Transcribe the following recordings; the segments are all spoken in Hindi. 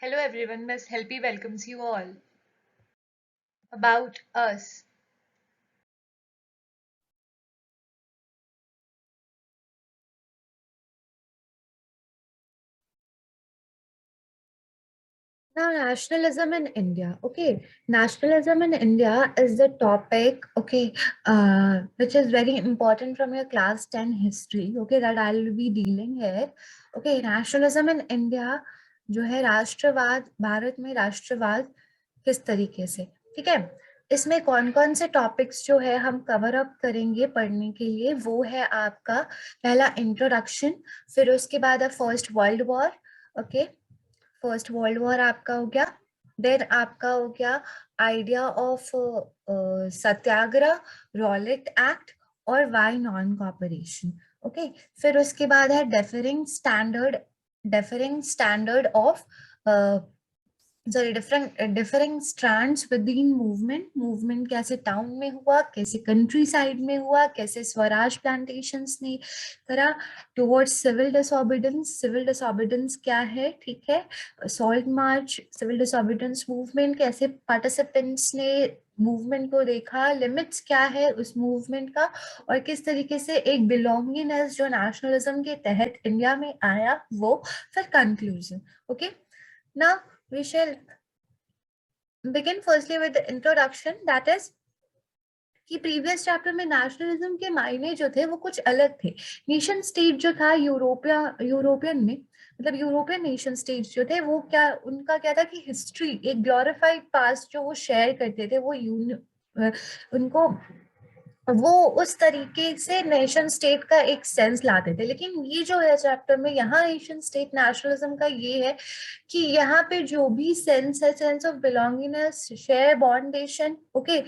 Hello everyone, Miss Helpy welcomes you all. About us. Now, nationalism in India. Okay, nationalism in India is the topic, okay, which is very important from your class 10 history, okay, that I'll be dealing here. Okay, nationalism in India जो है राष्ट्रवाद, भारत में राष्ट्रवाद किस तरीके से, ठीक है, इसमें कौन कौन से टॉपिक्स जो है हम कवर अप करेंगे पढ़ने के लिए, वो है आपका पहला इंट्रोडक्शन, फिर उसके बाद first world war, okay, first world war आपका हो गया, देन आपका हो गया idea of Satyagraha, Rowlatt act और वाई नॉन कॉपरेशन, ओके, फिर उसके बाद है differing standard of sorry different strands with in movement कैसे टाउन में हुआ, कैसे कंट्री साइड में हुआ, कैसे स्वराज प्लांटेशंस ने करा, टुवर्ड्स सिविल डिसऑर्डिनेंस क्या है, ठीक है, सॉल्ट मार्च, सिविल डिसऑर्डिनेंस मूवमेंट, कैसे पार्टिसिपेंट्स ने मूवमेंट को देखा, लिमिट्स क्या है उस मूवमेंट का, और किस तरीके से एक बिलोंगिंगनेस जो नेशनलिज्म के तहत इंडिया में आया वो, फिर conclusion, okay. Now we shall begin firstly with the introduction, that is कि प्रीवियस चैप्टर में नेशनलिज्म के मायने जो थे वो कुछ अलग थे। नेशन स्टेट जो था यूरोपियन में, मतलब यूरोपियन नेशन स्टेट जो थे वो क्या, उनका क्या था कि हिस्ट्री, एक ग्लोरिफाइड पास्ट जो वो शेयर करते थे, वो उनको वो उस तरीके से नेशन स्टेट का एक सेंस लाते थे। लेकिन ये जो है चैप्टर में यहाँ नेशन स्टेट नेशनलिज्म का ये है कि यहाँ पे जो भी सेंस है, sense of belongingness, share bondation, okay,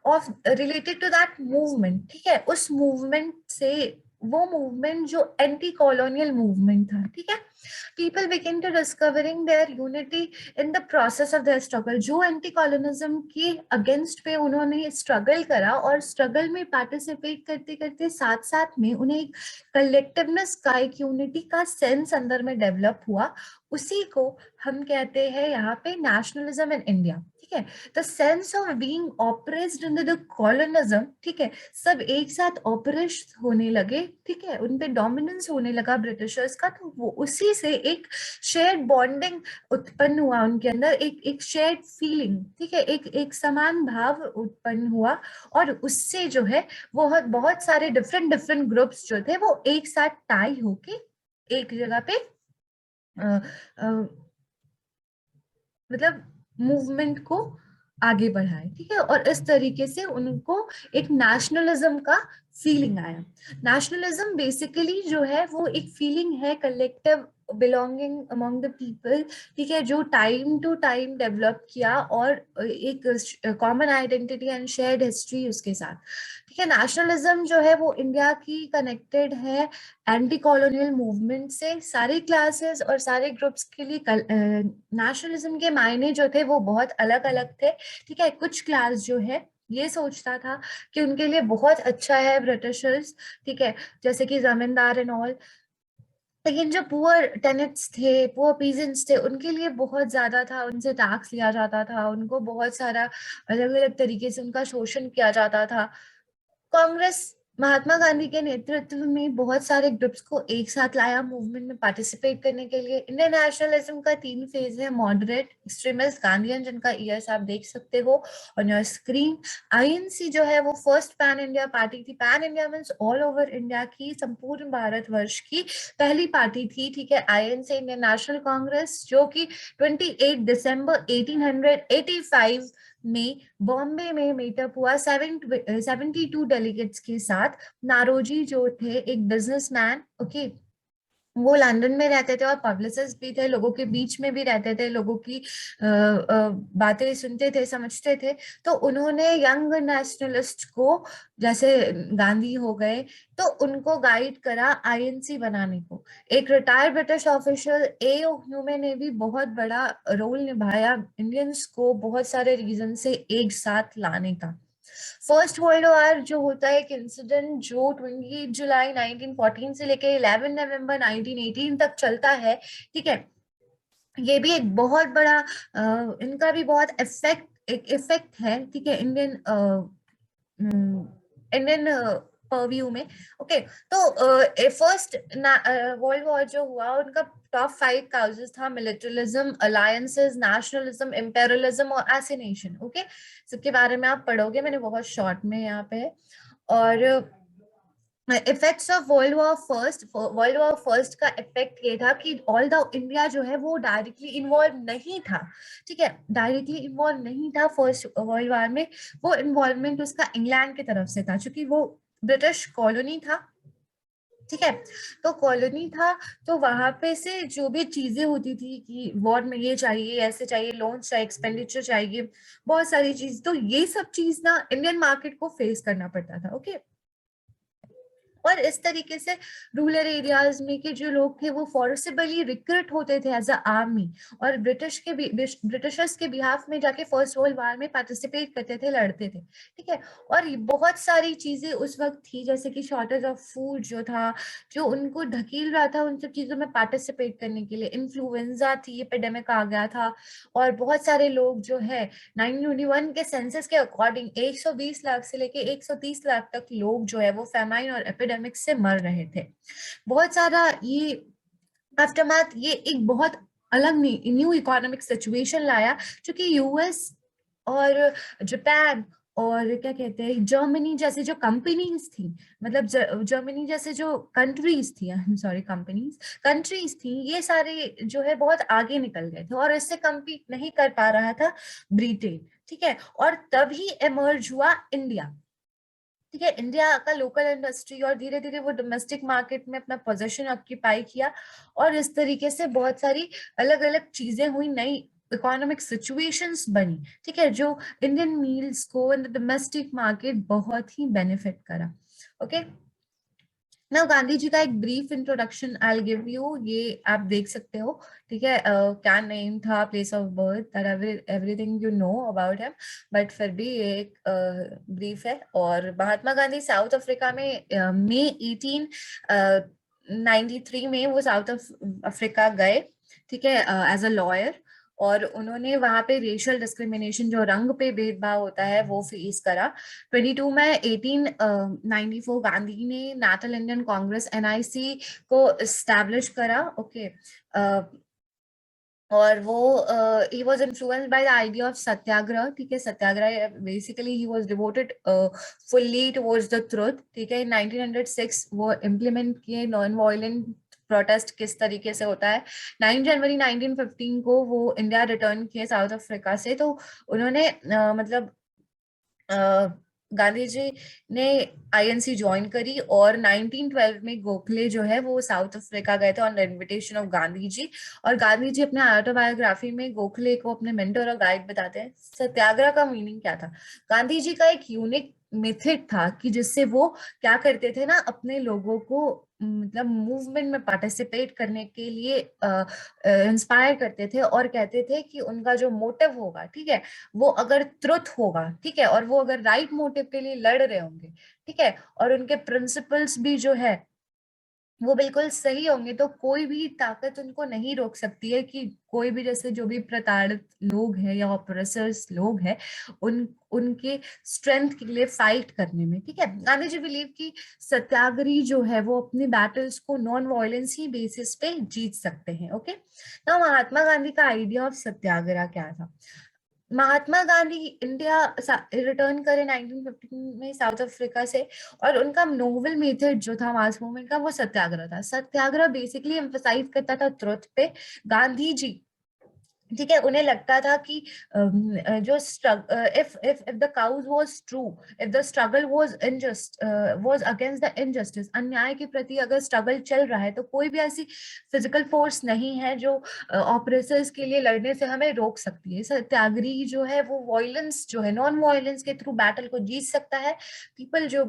of related to that movement, ठीक है, उस मूवमेंट से, वो मूवमेंट जो एंटी कॉलोनियल मूवमेंट था, ठीक है, people begin to discovering their unity in the process of their struggle, जो एंटी कॉलोनिज्म के अगेंस्ट पे उन्होंने स्ट्रगल करा, और स्ट्रगल में पार्टिसिपेट करते करते साथ साथ में उन्हें एक कलेक्टिवनेस का, एक यूनिटी का सेंस अंदर में डेवलप हुआ, उसी को हम कहते हैं यहाँ पे नेशनलिज्म इन इंडिया, ठीक है। The sense of being oppressed in the colonialism, ठीक है, सब एक साथ ऑपरेश होने लगे, ठीक है, उन पे डोमिनेंस होने लगा ब्रिटिशर्स का, तो वो उसी से एक शेयर्ड बॉन्डिंग उत्पन्न हुआ उनके अंदर, एक शेयर्ड फीलिंग, ठीक है, एक समान भाव उत्पन्न हुआ, और उससे जो है वो बहुत सारे डिफरेंट डिफरेंट ग्रुप्स जो थे वो एक साथ टाई होके एक जगह पे मतलब मूवमेंट को आगे बढ़ाए, ठीक है, और इस तरीके से उनको एक नेशनलिज्म का फीलिंग आया। नेशनलिज्म बेसिकली जो है वो एक फीलिंग है, collective belonging among the people, ठीक है, जो टाइम टू टाइम डेवलप किया, और एक common identity and shared history उसके साथ, ठीक है। नेशनलिज्म जो है वो इंडिया की कनेक्टेड है एंटी कॉलोनियल मूवमेंट से। सारे क्लासेस और सारे ग्रुप्स के लिए नेशनलिज्म के मायने जो थे वो बहुत अलग अलग थे, ठीक है। कुछ क्लास जो है ये सोचता था कि उनके लिए बहुत अच्छा है ब्रिटिशर्स, ठीक है, जैसे कि जमींदार एंड ऑल, लेकिन जो पुअर टेनेट्स थे, पुअर पीजेंट्स थे, उनके लिए बहुत ज्यादा था, उनसे टैक्स लिया जाता था, उनको बहुत सारा अलग अलग तरीके से उनका शोषण किया जाता था। कांग्रेस महात्मा गांधी के नेतृत्व में बहुत सारे ग्रुप्स को एक साथ लाया मूवमेंट में पार्टिसिपेट करने के लिए। इंडियन नेशनलिज्म का 3 फेज है, मॉडरेट, एक्सट्रीमिस्ट, गांधीयन, जिनका ईयर्स आप देख सकते हो ऑन योर स्क्रीन। आईएनसी जो है वो फर्स्ट पैन इंडिया पार्टी थी, pan India means all over India की, संपूर्ण भारतवर्ष की पहली पार्टी थी, ठीक है, आईएनसी, इंडियन नेशनल कांग्रेस, जो कि 28 दिसंबर 1885 में बॉम्बे में मीटअप हुआ 72 डेलीगेट्स के साथ। नारोजी जो थे एक बिजनेसमैन, ओके, वो लंदन में रहते थे और पब्लिसिस्ट भी थे, लोगों के बीच में भी रहते थे, लोगों की बातें सुनते थे, समझते थे। तो उन्होंने यंग नेशनलिस्ट को, जैसे गांधी हो गए, तो उनको गाइड करा आईएनसी बनाने को। एक रिटायर्ड ब्रिटिश ऑफिशियल एओ ह्यूमे ने भी बहुत बड़ा रोल निभाया इंडियंस को बहुत सारे रीजन से एक साथ लाने का। फर्स्ट वर्ल्ड वॉर जो होता है एक इंसिडेंट जो 28 जुलाई 1914 से लेके 11 नवंबर 1918 तक चलता है, ठीक है, ये भी एक बहुत बड़ा इनका भी बहुत एक इफेक्ट है, ठीक है, इंडियन इंडियन परव्यू में। ओके, तो फर्स्ट वर्ल्ड वॉर जो हुआ, उनका टॉप 5 काउजेस था मिलिट्रिज्म, अलायंसेस, नेशनलिज्म, इम्पेरियलिज्म और एसिनेशन। ओके, सबके बारे में आप पढ़ोगे, मैंने बहुत शॉर्ट में यहाँ पे है। और effects of world war first का इफेक्ट ये था कि ऑल द इंडिया जो है वो डायरेक्टली इन्वॉल्व नहीं था, ठीक है, डायरेक्टली इन्वॉल्व नहीं था फर्स्ट वर्ल्ड वॉर में। वो इन्वॉल्वमेंट उसका इंग्लैंड की तरफ से था, क्योंकि वो ब्रिटिश कॉलोनी था, ठीक है, तो कॉलोनी था। तो वहां पे से जो भी चीजें होती थी कि वॉर में ये चाहिए, ऐसे चाहिए, लोन्स चाहिए, एक्सपेंडिचर चाहिए, बहुत सारी चीज, तो ये सब चीज ना इंडियन मार्केट को फेस करना पड़ता था। ओके, और इस तरीके से रूरल एरियाज में के जो लोग थे वो फोर्सिबली रिक्रूट होते थे एज अ आर्मी, और ब्रिटिशर्स के बिहाफ में जाके फर्स्ट वर्ल्ड वॉर में पार्टिसिपेट करते थे, लड़ते थे, ठीक है। और बहुत सारी चीजें उस वक्त थी, जैसे कि शॉर्टेज ऑफ फूड जो था, जो उनको ढकेल रहा था उन सब चीजों में पार्टिसिपेट करने के लिए। इन्फ्लुएंजा थी, एपिडेमिक आ गया था, और बहुत सारे लोग जो है 1921 के सेंसस के अकॉर्डिंग 120 लाख से लेके 130 लाख तक लोग जो है वो फेमाइन और एपिडेमिक से मर रहे थे। बहुत सारा ये आफ्टरमैथ, ये एक बहुत अलग न्यू इकोनॉमिक सिचुएशन लाया, क्योंकि यूएस और जापान और क्या कहते हैं जर्मनी जैसे जो कंपनीज थी, मतलब जर्मनी जैसे जो कंट्रीज थी, सॉरी कंट्रीज थी, ये सारे जो है बहुत आगे निकल गए थे, और इससे कम्पीट नहीं कर पा रहा था ब्रिटेन, ठीक है। और तभी इमर्ज हुआ इंडिया, ठीक है, इंडिया का लोकल इंडस्ट्री, और धीरे धीरे वो डोमेस्टिक मार्केट में अपना पोजीशन ऑक्यूपाई किया, और इस तरीके से बहुत सारी अलग अलग चीजें हुई, नई इकोनॉमिक सिचुएशंस बनी, ठीक है, जो इंडियन मील्स को इन द डोमेस्टिक मार्केट बहुत ही बेनिफिट करा। ओके, ना गांधी जी का एक brief introduction I give you, ये आप देख सकते हो, ठीक है, क्या नेम था, place of birth, that everything you know about him, but फिर भी ये एक ब्रीफ है। और महात्मा गांधी साउथ अफ्रीका में मई 1893 में वो साउथ अफ्रीका गए, ठीक है, एज अ लॉयर, और उन्होंने वहां पे रेशियल डिस्क्रिमिनेशन, जो रंग पे भेदभाव होता है, वो फेस करा। 22 में 1894 गांधी ने नेशनल इंडियन कांग्रेस एनआईसी को एस्टैब्लिश करा। ओके, और वो ही was influenced by the idea of satyagraha, ठीक है, satyagraha basically he was devoted fully towards the truth, ठीक है। 1906 वो इम्प्लीमेंट किए नॉन वायलेंट प्रोटेस्ट किस तरीके से होता है। 9 जनवरी 1915 को वो इंडिया रिटर्न किए साउथ अफ्रीका से, तो उन्होंने मतलब गांधी जी ने आईएनसी ज्वाइन करी, और 1912 में गोखले जो है वो साउथ अफ्रीका गए थे on the invitation of Gandhi ji. और गांधी जी अपने ऑटोबायोग्राफी में गोखले को अपने मेंटर और गाइड बताते हैं। सत्याग्रह का मीनिंग क्या था? गांधी जी का एक यूनिक मेथड था कि जिससे वो क्या करते थे ना, अपने लोगों को मतलब मूवमेंट में पार्टिसिपेट करने के लिए इंस्पायर करते थे, और कहते थे कि उनका जो मोटिव होगा, ठीक है, वो अगर ट्रुथ होगा, ठीक है, और वो अगर राइट मोटिव के लिए लड़ रहे होंगे, ठीक है, और उनके प्रिंसिपल्स भी जो है वो बिल्कुल सही होंगे, तो कोई भी ताकत उनको नहीं रोक सकती है कि कोई भी, जैसे जो भी प्रताड़ित लोग हैं या ऑपरेसर्स लोग हैं, उनके स्ट्रेंथ के लिए फाइट करने में, ठीक है। गांधी जी बिलीव कि सत्याग्रही जो है वो अपनी बैटल्स को नॉन वायलेंस ही बेसिस पे जीत सकते हैं। ओके, ना महात्मा गांधी का आइडिया ऑफ सत्याग्रह क्या था? महात्मा गांधी इंडिया रिटर्न करे 1915 में साउथ अफ्रीका से, और उनका नोवेल मेथड जो था मास मूवमेंट का, वो सत्याग्रह था। सत्याग्रह बेसिकली एम्फसाइज करता था ट्रुथ पे। गांधी जी, ठीक है, उन्हें लगता था कि जो if the cause was true, if the struggle was unjust, was against the injustice, अन्याय के प्रति अगर स्ट्रगल चल रहा है, तो कोई भी ऐसी फिजिकल फोर्स नहीं है जो ऑपरेसर्स के लिए लड़ने से हमें रोक सकती है। सत्याग्रही जो है वो वायलेंस जो है, नॉन वायलेंस के थ्रू बैटल को जीत सकता है। पीपल जो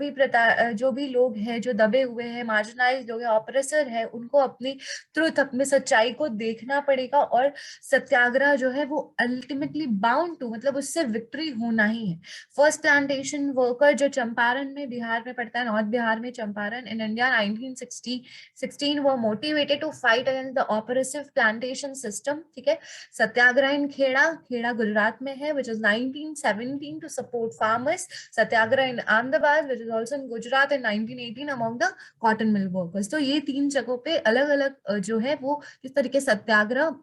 भी लोग हैं जो दबे हुए हैं, मार्जिनाइज लोग हैं, ऑपरेसर है, उनको अपनी ट्रुथ, अपनी सच्चाई को देखना पड़ेगा, और सत्याग्रह सत्याग्रह जो है वो अल्टीमेटली बाउंड टू, मतलब उससे विक्ट्री होना ही है। फर्स्ट प्लांटेशन वर्कर जो चंपारण में, बिहार में पड़ता है, नॉर्थ बिहार में Champaran, in India 1916 were motivated to fight against the oppressive plantation system, ठीक है। सत्याग्रह इन खेड़ा, खेड़ा गुजरात में है, which is 1917 to support farmers. Satyagraha in Ahmedabad, which is also in Gujarat in 1918 among the cotton mill workers. तो ये 3 जगहों पे अलग अलग जो है वो किस तरीके सत्याग्रह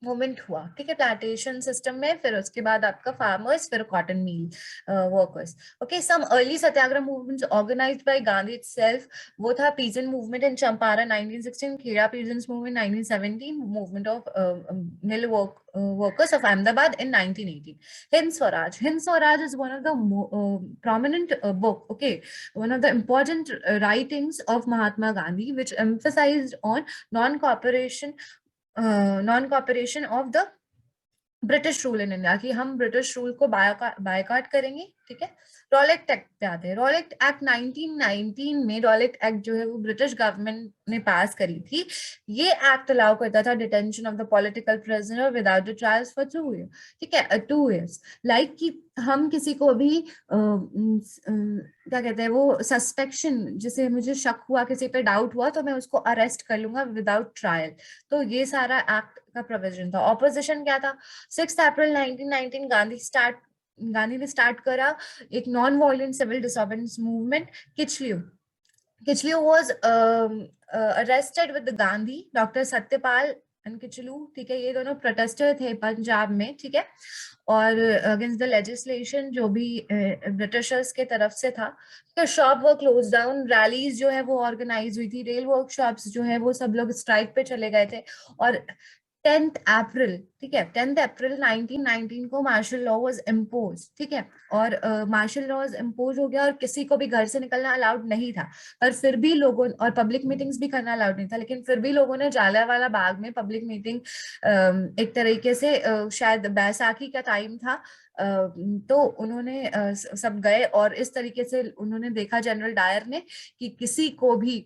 मूवमेंट हुआ, ठीक है, प्लांटेशन सिस्टम में, फिर उसके बाद आपका फार्मर्स, फिर cotton mill workers. Okay, some early satyagraha movements organized by Gandhi itself, वो था peasant movement in Champaran 1916, Kheda peasants movement 1917, movement of mill workers of Ahmedabad in 1918. Hind Swaraj. Hind Swaraj is one of the prominent book, okay, one of the important writings of Mahatma Gandhi, which emphasized on non-cooperation of the British rule in India, कि हम ब्रिटिश रूल को बायकॉट करेंगे, ठीक है। रॉलेट एक्ट पे आते हैं। रॉलेट एक्ट 1919 में, रॉलेट एक्ट जो है वो ब्रिटिश गवर्नमेंट ने पास करी थी। ये एक्ट अलाउ करता था detention of the political prisoner without the trials for 2 years, ठीक है, 2 years। लाइक कि हम किसी को भी क्या कहते हैं वो सस्पेक्शन, जिसे मुझे शक हुआ, किसी पे डाउट हुआ, तो मैं उसको अरेस्ट कर लूंगा विदाउट ट्रायल। तो ये सारा एक्ट का प्रोविजन था। ऑपोजिशन क्या था? 6 अप्रैल 1919 गांधी ने स्टार्ट करा एक non violent civil disobedience movement, Kitchlew. Kitchlew was arrested with Gandhi, doctor Satyapal and Kitchlew, ठीक है, ये दोनों प्रोटेस्टर थे पंजाब में, ठीक है, और अगेंस्ट द लेजिस्लेशन जो भी ब्रिटिशर्स के तरफ से था। तो शॉप वर क्लोज डाउन, रैलीज जो है वो ऑर्गेनाइज हुई थी, रेल वर्कशॉप्स जो है वो सब लोग स्ट्राइक पे चले गए थे। और 10th अप्रैल, ठीक है, 10th अप्रैल 1919 को मार्शल लॉ वाज इम्पोज, ठीक है, और मार्शल लॉ इम्पोज हो गया और किसी को भी घर से निकलना अलाउड नहीं था। पर फिर भी लोगों, और पब्लिक मीटिंग्स भी करना अलाउड नहीं था, लेकिन फिर भी लोगों ने जालियांवाला बाग में पब्लिक मीटिंग, एक तरीके से शायद बैसाखी का टाइम था, तो उन्होंने सब गए और इस तरीके से उन्होंने देखा, जनरल डायर ने, कि किसी को भी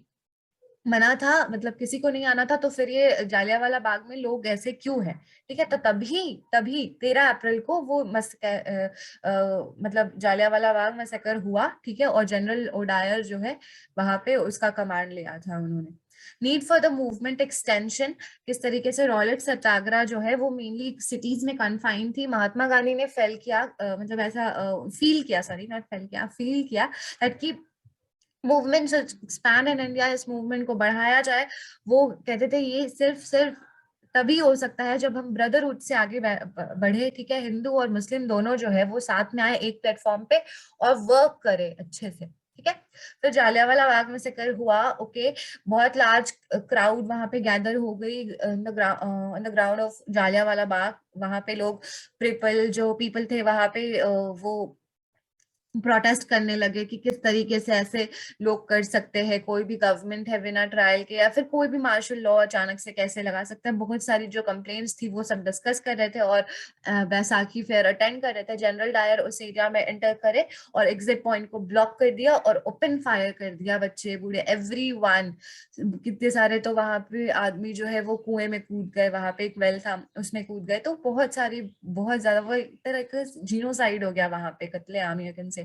मना था, मतलब किसी को नहीं आना था, तो फिर ये जालियांवाला बाग में लोग ऐसे क्यों हैं, ठीक है। तो तभी तभी 13 अप्रैल को वो मतलब जालियांवाला बाग मैसेकर हुआ, ठीक है, और जनरल ओडायर जो है वहां पे उसका कमांड लिया था उन्होंने। Need for the movement extension, किस तरीके से रॉलेट सत्याग्रह जो है वो मेनली सिटीज में कन्फाइन थी। महात्मा गांधी ने फेल किया, मतलब ऐसा फील किया, सॉरी नॉट फेल किया, फील किया दैट कि मूवमेंट एक्सपैंड इन इंडिया, इस मूवमेंट को बढ़ाया जाए। वो कहते थे ये सिर्फ तभी हो सकता है जब हम ब्रदरहुड से आगे बढ़े, ठीक है, हिंदू और मुस्लिम दोनों जो है वो साथ में आए एक प्लेटफॉर्म पे और वर्क करे अच्छे से, ठीक है। फिर जालियांवाला बाग में से हुआ, ओके, बहुत लार्ज क्राउड वहां पे गैदर हो गई in the ground of Jallianwala Bagh. वहां पे लोग पीपल थे वहां पे, वो प्रोटेस्ट करने लगे कि किस तरीके से ऐसे लोग कर सकते हैं, कोई भी गवर्नमेंट है बिना ट्रायल के, या फिर कोई भी मार्शल लॉ अचानक से कैसे लगा सकता है। बहुत सारी जो कंप्लेंट्स थी वो सब डिस्कस कर रहे थे और बैसाखी फेयर अटेंड कर रहे थे। जनरल डायर उस एरिया में एंटर करे और एग्जिट पॉइंट को ब्लॉक कर दिया और ओपन फायर कर दिया, बच्चे बूढ़े एवरीवन, कितने सारे तो वहां पे आदमी जो है वो कुएं में कूद गए, वहां पे एक वेल था उसमें कूद गए। तो बहुत सारी, बहुत ज्यादा, वो एक तरह का जीनोसाइड हो गया वहां पे, कत्लेआम यकीन से।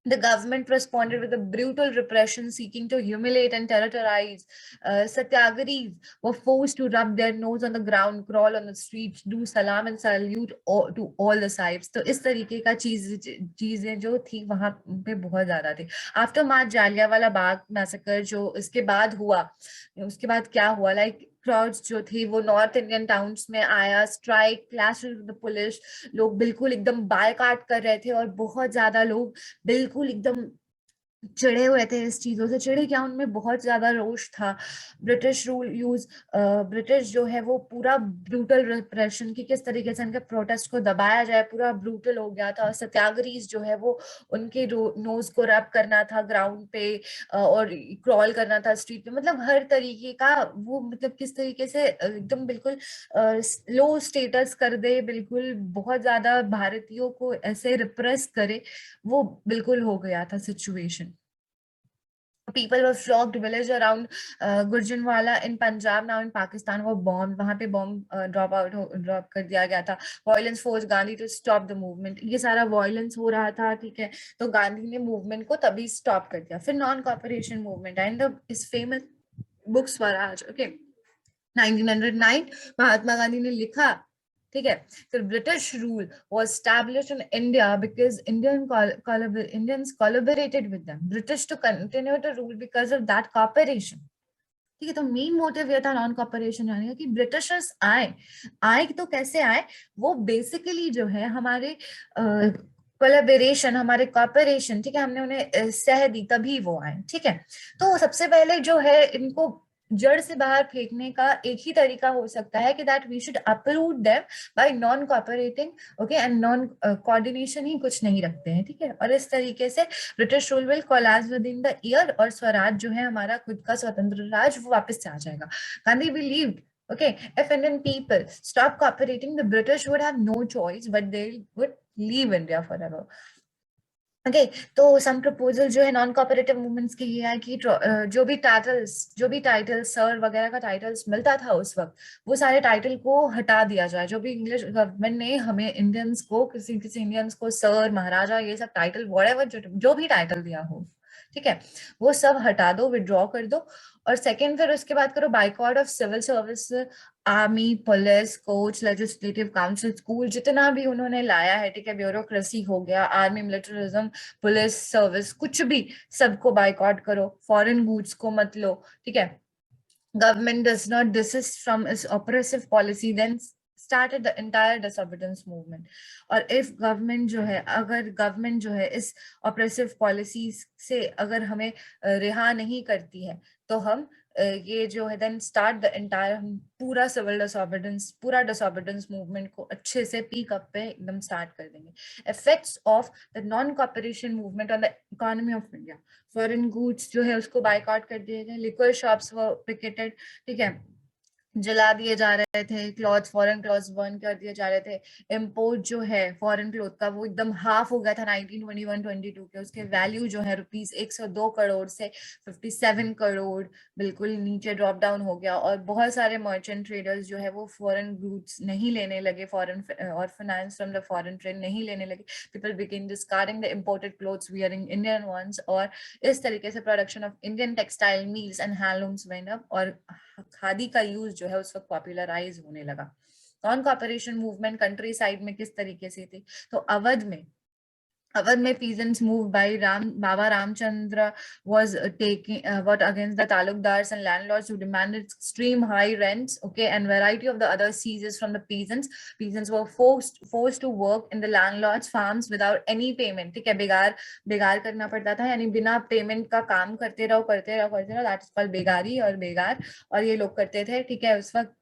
The government responded with a brutal repression seeking to humiliate and terrorize. Satyagrahis were forced to rub their nose on the ground, crawl on the streets, do salam and salute to all the sahibs. तो इस तरीके का चीजें जो थी वहां पे बहुत ज्यादा थी। After March Jallianwala Bagh massacre जो इसके बाद हुआ, उसके बाद क्या हुआ, लाइक क्राउड्स जो थी वो नॉर्थ इंडियन टाउन्स में आया, strike, clash with the police, लोग बिल्कुल एकदम बायकॉट कर रहे थे और बहुत ज्यादा लोग बिल्कुल एकदम चिढ़े हुए थे इस चीजों से। चिढ़े क्या, उनमें बहुत ज्यादा रोष था। ब्रिटिश रूल यूज, ब्रिटिश जो है वो पूरा ब्रूटल रिप्रेशन की, किस तरीके से इनके प्रोटेस्ट को दबाया जाए, पूरा ब्रूटल हो गया था। और सत्याग्रहीज जो है वो उनके नोज को रब करना था ग्राउंड पे, और क्रॉल करना था स्ट्रीट पे, मतलब हर तरीके का वो, मतलब किस तरीके से एकदम बिल्कुल लो स्टेटस कर दे, बिल्कुल बहुत ज्यादा भारतीयों को ऐसे रिप्रेस करे, वो बिल्कुल हो गया था situation. people were flocked village around Gujranwala in Punjab, now in Pakistan वो bomb, वहां पे bomb drop कर दिया गया था. Violence forced Gandhi to stop the movement. ये सारा violence हो रहा था, ठीक है, तो गांधी ने movement को तभी stop कर दिया. फिर non cooperation movement and इस famous book Swaraj, okay, 1909 Mahatma Gandhi ने लिखा, ठीक है. फिर British rule was established in India because Indians collaborated with them. British to continue to rule because of that cooperation. ठीक है, तो मेन मोटिव ये था नॉन कॉपरेशन जाने का कि ब्रिटिशर्स आए तो कैसे आए, वो बेसिकली जो है हमारे कोलैबोरेशन, हमारे कॉपरेशन, ठीक है, हमने उन्हें सह दी तभी वो आए, ठीक है. तो सबसे पहले जो है इनको जड़ से बाहर फेंकने का एक ही तरीका हो सकता है कि that we should approve them by non cooperating, okay, and non coordination ही कुछ नहीं रखते हैं, ठीक है. और इस तरीके से British rule will collapse with in the year और स्वराज जो है हमारा खुद का स्वतंत्र राज वो वापस से आ जाएगा. Gandhi believed, okay, if Indian people stop cooperating, the British would have no choice but they would leave India forever. Okay, तो सम प्रपोजल जो है नॉन कोऑपरेटिव मूवमेंट्स के ये है कि जो भी टाइटल सर वगैरह का टाइटल्स मिलता था उस वक्त, वो सारे टाइटल को हटा दिया जाए. जो भी इंग्लिश गवर्नमेंट ने हमें इंडियंस को, किसी किसी इंडियंस को सर, महाराजा, ये सब टाइटल व्हाटएवर जो भी टाइटल दिया हो, ठीक है, वो सब हटा दो, विड्रॉ कर दो. और सेकंड, फिर उसके बाद करो boycott of civil service, army, police, courts, legislative council, school, जितना भी उन्होंने लाया है, ठीक है, ब्यूरोक्रेसी हो गया, आर्मी, मिलिटरिज्म, पुलिस सर्विस, कुछ भी, सबको बाइकआउट करो. फॉरेन गुड्स को मत लो, ठीक है. Government does not desist from its oppressive policy, then started the entire disobedience movement. और if government जो है, अगर government जो है इस oppressive policies से अगर हमें रिहा नहीं करती है, तो हम ये जो है then start the entire, हम पूरा civil disobedience, पूरा disobedience movement को अच्छे से peak up पे एकदम start कर देंगे. Effects of the non-cooperation movement on the economy of India. Foreign goods जो है उसको बाइकआउट कर दिए गए, लिक्वर शॉप्स वो पिकेटेड, ठीक है, जला दिए जा रहे थे, क्लॉथ, फॉरेन क्लॉथ्स बर्न कर दिए जा रहे थे. इम्पोर्ट जो है फॉरेन क्लॉथ का वो एकदम हाफ हो गया था 1921-22 के. उसके वैल्यू जो है रुपीस 102 करोड़ से 57 करोड़ बिल्कुल नीचे ड्रॉप डाउन हो गया. और बहुत सारे मर्चेंट ट्रेडर्स जो है वो फॉरेन गुड्स नहीं लेने लगे, फॉरेन और finance from the foreign trade नहीं लेने लगे. People begin discarding the imported clothes, wearing Indian ones. और इस तरीके से production of Indian textile mills and handlooms went up, और खादी का यूज जो है उस वक्त पॉपुलराइज होने लगा. Non cooperation movement country side में किस तरीके से थी, तो अवध में peasants moved by Baba Ramchandra was taking what against the talukdars and landlords who demanded extreme high rents, okay, and variety of the other seizures from the peasants. Peasants were forced to work in the landlords farms without any payment, ठीक है, बेगार करना पड़ता था, यानी बिना पेमेंट का काम करते रहो, दैट इज कॉल्ड बेगारी और बेगार. और ये लोग करते थे, ठीक है. उस वक्त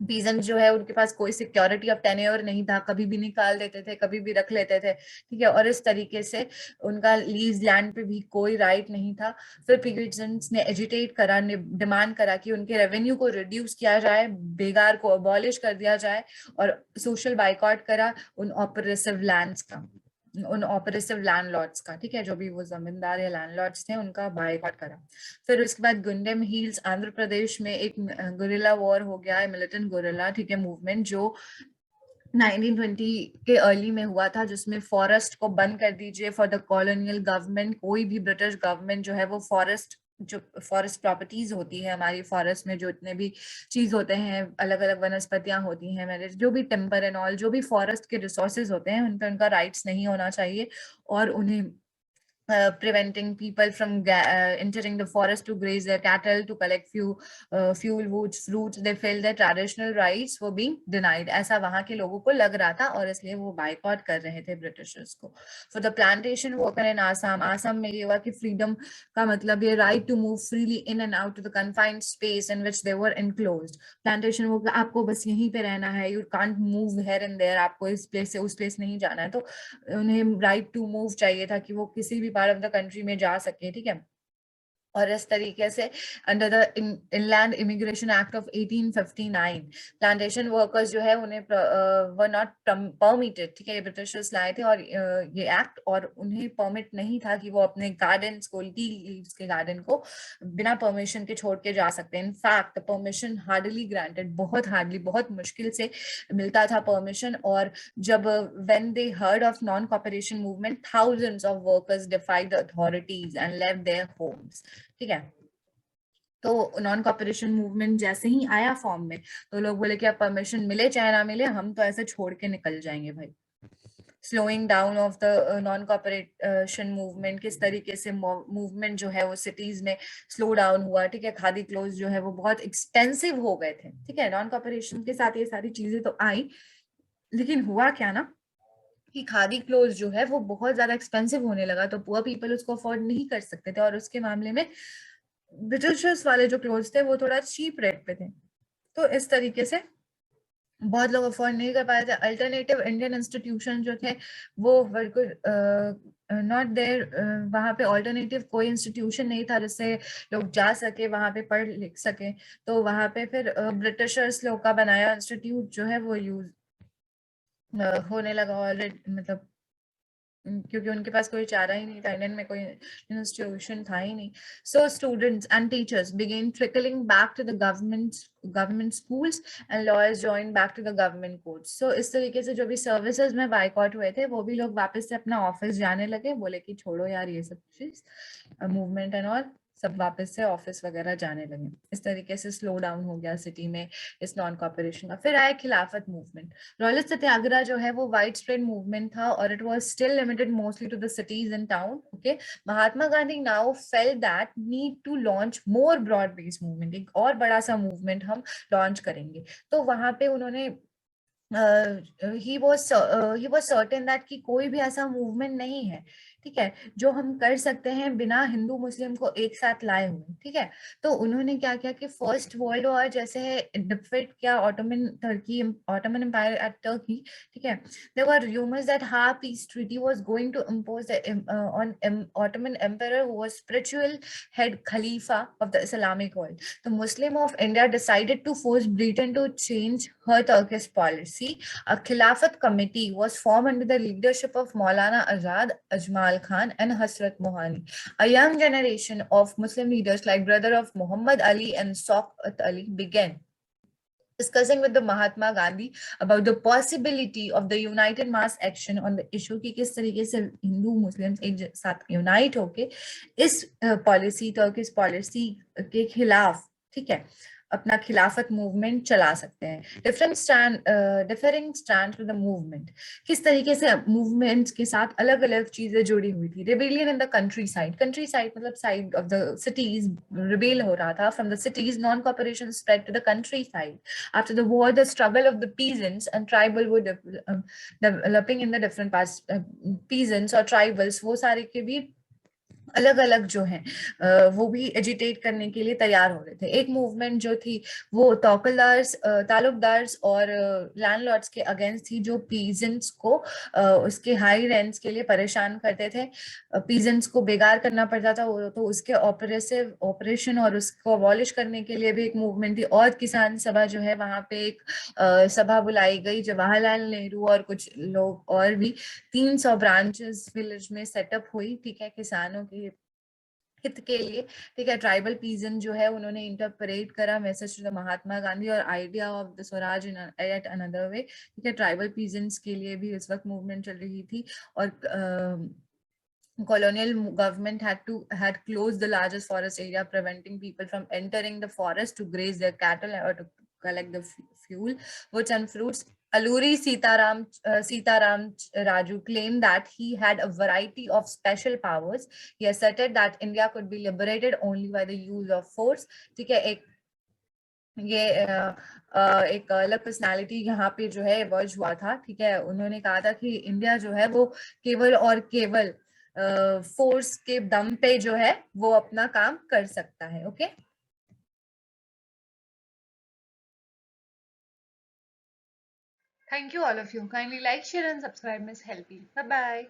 पीजेंट जो है उनके पास कोई सिक्योरिटी ऑफ टेन्योर नहीं था, कभी भी निकाल देते थे, कभी भी रख लेते थे, ठीक है. और इस तरीके से उनका लीज लैंड पे भी कोई राइट नहीं था. फिर पीजेंट्स ने एजिटेट करा, डिमांड करा कि उनके रेवेन्यू को रिड्यूस किया जाए, बेगार को अबॉलिश कर दिया जाए, और सोशल बाइकआउट करा उन ऑपरेसिव लैंड्स का, उन ऑपरेसिव लैंडलॉर्ड्स का, ठीक है, जो भी वो जमींदार या लैंडलॉर्ड्स थे उनका बाइकआउट करा. फिर उसके बाद गुंडेम हिल्स आंध्र प्रदेश में एक गुरिल्ला वॉर हो गया है, मिलिटेंट गुरिल्ला, ठीक है, मूवमेंट जो 1920 के अर्ली में हुआ था, जिसमें फॉरेस्ट को बंद कर दीजिए फॉर द कॉलोनियल गवर्नमेंट. कोई भी ब्रिटिश गवर्नमेंट जो है वो जो फॉरेस्ट प्रॉपर्टीज होती है हमारी, फॉरेस्ट में जो इतने भी चीज होते हैं, अलग अलग वनस्पतियां होती हैं, मेरे जो भी टिम्बर एंड ऑल, जो भी फॉरेस्ट के रिसोर्सेज होते हैं, उन पर उनका राइट्स नहीं होना चाहिए. और उन्हें preventing people from entering the forest to graze their cattle, to collect fuel woods, fruits. They felt their traditional rights were being denied. ऐसा वहां के लोगों को लग रहा था, और इसलिए वो बाइकआउट कर रहे थे ब्रिटिशर्स को. For the plantation worker in Assam, Assam में ये हुआ कि फ्रीडम का मतलब ये right to move freely in and out to the confined space in which they were enclosed. Plantation worker, आपको बस यहीं पे रहना है, you can't move here and there, आपको इस प्लेस से उस प्लेस नहीं जाना है. तो उन्हें राइट टू मूव चाहिए था कि वो किसी भी पार्ट ऑफ द कंट्री में जा सके, ठीक है. और इस तरीके से under the inland immigration act of 1859 plantation workers जो है उन्हें वर नॉट परमिटेड, ठीक है, ये ब्रिटिशर्स लाए थे और ये एक्ट, और उन्हें परमिट नहीं था कि वो अपने गार्डन्स को, टी लीव्स के गार्डन को बिना परमिशन के छोड़ के जा सकते हैं। इनफैक्ट परमिशन हार्डली ग्रांटेड, बहुत हार्डली, बहुत मुश्किल से मिलता था परमिशन। और जब when they heard of non cooperation movement, thousands of workers डिफाइड the authorities and left their homes, ठीक है। तो नॉन कॉपरेशन मूवमेंट जैसे ही आया फॉर्म में, तो लोग बोले कि अब परमिशन मिले चाहे ना मिले, हम तो ऐसे छोड़ के निकल जाएंगे भाई। Slowing down of the non cooperation movement, किस तरीके से मूवमेंट जो है वो सिटीज में स्लो डाउन हुआ, ठीक है। खादी क्लोथ जो है वो बहुत एक्सपेंसिव हो गए थे, ठीक है। नॉन कॉपरेशन के साथ ये सारी चीजें तो आई, लेकिन हुआ क्या ना कि खादी क्लोथ जो है वो बहुत ज्यादा एक्सपेंसिव होने लगा, तो पुअर पीपल उसको अफोर्ड नहीं कर सकते थे, और उसके मामले में ब्रिटिशर्स वाले जो क्लोथ्स थे वो थोड़ा चीप रेट पे थे। तो इस तरीके से बहुत लोग अफोर्ड नहीं कर पाए थे। अल्टरनेटिव इंडियन इंस्टीट्यूशन जो थे वो बिल्कुल नॉट देयर, वहाँ पे ऑल्टरनेटिव कोई इंस्टीट्यूशन नहीं था जिससे लोग जा सके, वहाँ पे पढ़ लिख सके। तो वहाँ पे फिर ब्रिटिशर्स लोग का बनाया इंस्टीट्यूट जो है वो यूज होने लगा ऑलरेडी, मतलब क्योंकि उनके पास कोई चारा ही नहीं था, इंडियन में कोई इंस्टीट्यूशन था ही नहीं। So students and teachers began trickling back to the government schools and lawyers join back to the government courts. So इस तरीके से जो भी सर्विसेज में बाइकआउट हुए थे वो भी लोग वापस से अपना ऑफिस जाने लगे, बोले कि छोड़ो यार ये सब चीज, मूवमेंट एंड ऑल, सब वापस से ऑफिस वगैरह जाने लगे। इस तरीके से स्लो डाउन हो गया सिटी में इस नॉन कॉपरेशन का। फिर आया खिलाफत मूवमेंट। रॉयलिस्ट सत्याग्रह जो है वो वाइड स्प्रेड मूवमेंट था और it was still limited mostly to the cities and town, okay. Mahatma Gandhi now felt that need to launch more broad based movement, एक और बड़ा सा मूवमेंट हम लॉन्च करेंगे। तो वहां पे उन्होंने ही वॉज सर्टेन दैट कि कोई भी ऐसा मूवमेंट नहीं है, ठीक है, जो हम कर सकते हैं बिना हिंदू मुस्लिम को एक साथ लाए हुए, ठीक है। तो उन्होंने क्या किया कि फर्स्ट वर्ल्ड वॉर जैसे डिफीट किया ऑटोमन एम्पायर एट टर्की, ठीक है। देयर वर रूमर्स दैट हा peace treaty was going to impose on Ottoman empire who was spiritual head Khalifa of the Islamic world. The Muslim of India decided to force Britain to change her Turkish policy. A Khilafat committee was formed under the leadership of Maulana Azad, Ajmal Khan, and Hasrat Mohani. A young generation of Muslim leaders, like brother of Muhammad Ali and Saqat Ali, began discussing with the Mahatma Gandhi about the possibility of the united mass action on the issue कि किस तरीके से हिंदू मुस्लिम एक साथ यूनाइट होके इस पॉलिसी, टर्किश पॉलिसी के खिलाफ, ठीक है, अपना खिलाफत मूवमेंट चला सकते हैं। Differing stand to the movement, किस तरीके से मूवमेंट के साथ अलग अलग चीजें जुड़ी हुई थी। Rebellion in the countryside मतलब side of the cities rebel हो रहा था from the cities, non cooperation spread to the countryside. After the war, the struggle of the peasants and tribal were developing in the different parts. Peasants और tribals वो सारे के भी अलग अलग जो हैं वो भी एजिटेट करने के लिए तैयार हो रहे थे। एक मूवमेंट जो थी वो तालुकदार्स और लैंडलॉर्ड्स के अगेंस्ट थी, जो पीजेंट्स को उसके हाई रेंट्स के लिए परेशान करते थे। पीजेंट्स को बेगार करना पड़ता था वो, तो उसके ऑपरेशन और उसको अबॉलिश करने के लिए भी एक मूवमेंट थी। और किसान सभा जो है वहां पे एक सभा बुलाई गई, जवाहरलाल नेहरू और कुछ लोग और भी, 300 ब्रांचेस विलेज में सेटअप हुई, ठीक है, किसानों के हित के लिए, ठीक है। ट्राइबल पीजन जो है उन्होंने इंटरप्रेट करा message to the Mahatma Gandhi और idea of the Swaraj in at another way, ठीक है। ट्राइबल पीजन्स के लिए भी इस वक्त मूवमेंट चल रही थी। और colonial government had closed the largest forest area, preventing people from entering the forest to graze their cattle or to collect the fuel, woods and fruits. Alluri Sitaram Raju claimed that he had a variety of special powers. He asserted that India could be liberated only by the use of force. ठीक है, ये एक अलग पर्सनालिटी यहाँ पे जो है वर्ज हुआ था, ठीक है। उन्होंने कहा था कि इंडिया जो है वो केवल और केवल फोर्स के दम पे जो है वो अपना काम कर सकता है, okay. Thank you all of you. Kindly like, share and subscribe Miss Helpy. Bye bye.